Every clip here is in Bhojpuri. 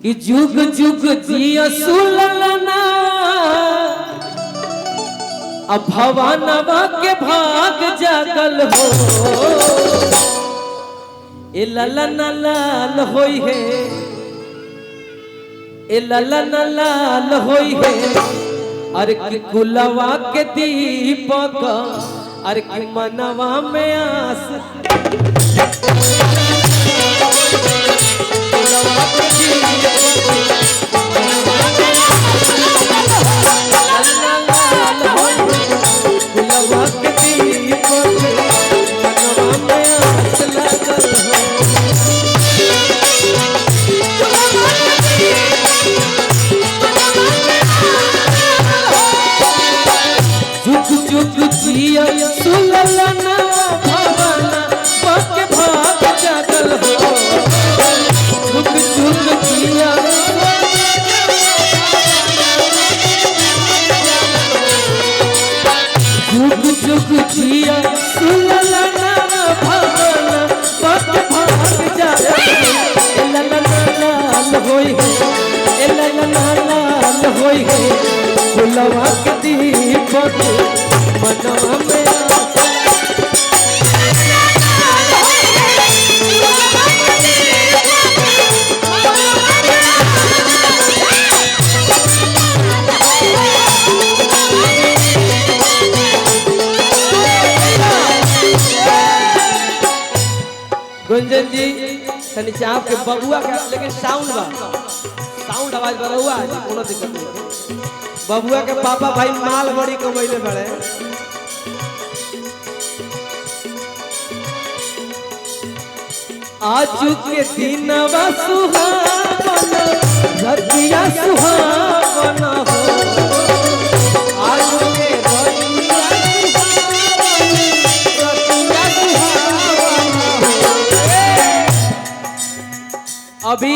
कि जुग जुग जिया सुललना अब भवानवा के भाग जागल हो ए ललन लाल होई है ए ललन लाल होई है अरे कि कुलवा के दीपक अरे कि मनवा में आस सुललना भवना पक भाग जागल हो झुक झुक जिया झुक झुक जिया सुललना भवना पक भाग जागल ए ललना लाल होई ए ललना लाल होई फुलवा के दीपक मनवा में गुंजन जी तनी चाप के बबुआ के लेकिन साउंड बा साउंड आवाज बरुआ है कोनो दिक्कत नहीं बबुआ के पापा भाई माल बड़ी कमैले बड़े आज के दिनवा सुहावना रतिया सुहावना हो आज के रतिया अभी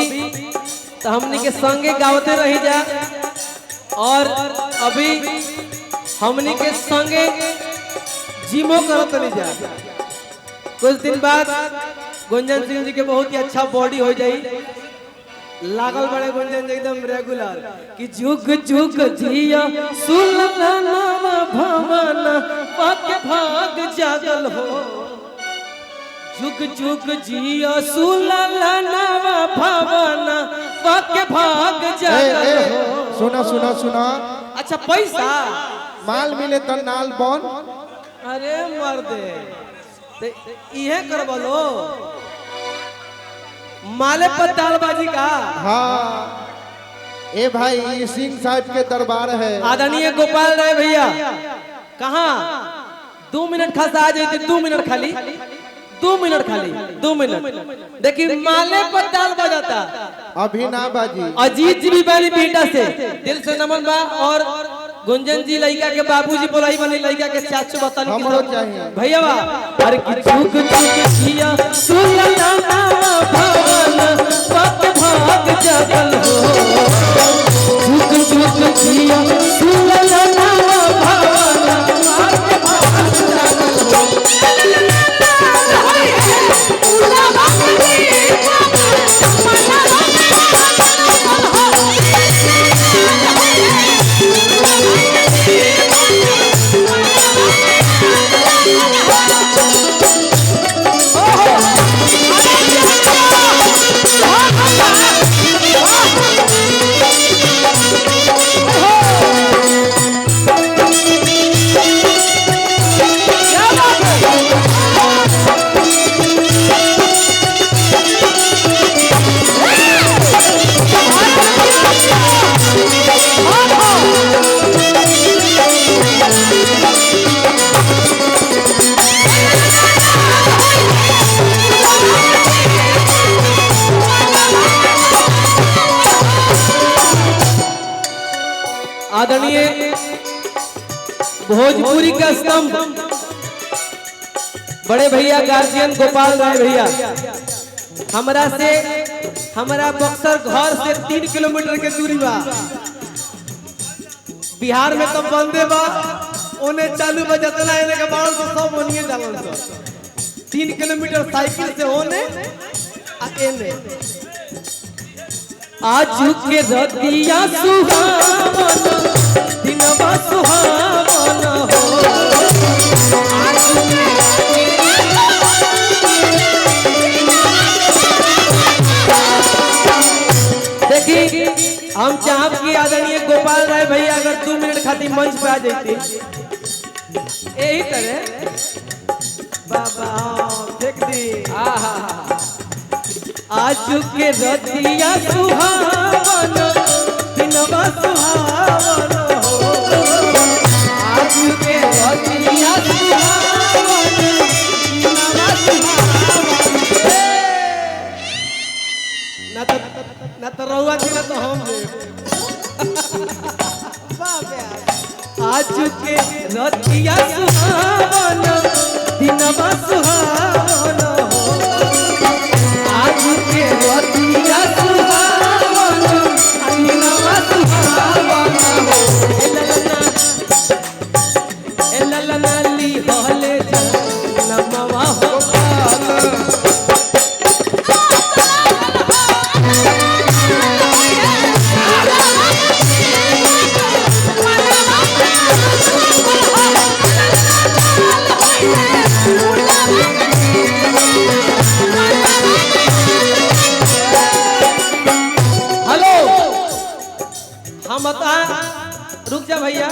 तो हमने के संगे गावते रही जा और अभी हमने के संगे जिमो करत नहीं जा कुछ दिन बाद गुंजन सिंह जी के बहुत ही अच्छा बॉडी हो जाई लागल बड़े गुंजन जी एकदम रेगुलर कि जुग जुग जिया सुललना भवना पक भाग जागल हो जुग जुग जिया सुललना भवना पक भाग जागल हो सुना सुना सुना अच्छा पैसा माल मिले तो नाल बन अरे मर्दे ते इहे करबलो माले पर दालबाजी का हाँ ए भाई ये सिंह साहब के दरबार है आदरणीय गोपाल राय भैया कहाँ 2 मिनट खास आ जाते 2 मिनट खाली 2 मिनट खाली 2 मिनट देखिए माले पर दाल बजाता अभी ना बाजी अजीत जी भी बनी बेटा से दिल से नमन बा और गुंजन जी लड़का के बाबूजी बोलाई बनी लड़का के चाचू बतानी हमरो चाहिए भैया अरे कि झुक झुक जिया सुललना भवना पक भाग जागल हो झुक झुक जिया सुललना भवना पक भाग जागल हो आदरणीय भोजपुरी का स्तंभ बड़े भैया गार्जियन गोपाल राय भैया हमारा बक्सर घर से 3 किलोमीटर के दूरी बा बिहार में तो बंदे बा ओने चालू बजतला इने के बाल तो सब ओनिए डालल तो 3 किलोमीटर साइकिल से होने आ एने आज के रतिया सुहावन दिनवा सुहावन हो देखी हम चाहब कि आदरणीय गोपाल राय भैया अगर 2 मिनट खातिर मंच पे आ जाती यही तरह बाबा देख दी आज के रतिया सुहावन दिनवा सुहावन हो आज के रतिया सुहावन दिनवा सुहावन ना तो रहुआ की ना तो हम आज के रतिया सुहावन दिनवा सुहावन हो आज के रतिया सुहावन दिनवा सुहावन हो ए ललना ली हले जनमवा हो हम बता रुक जा भैया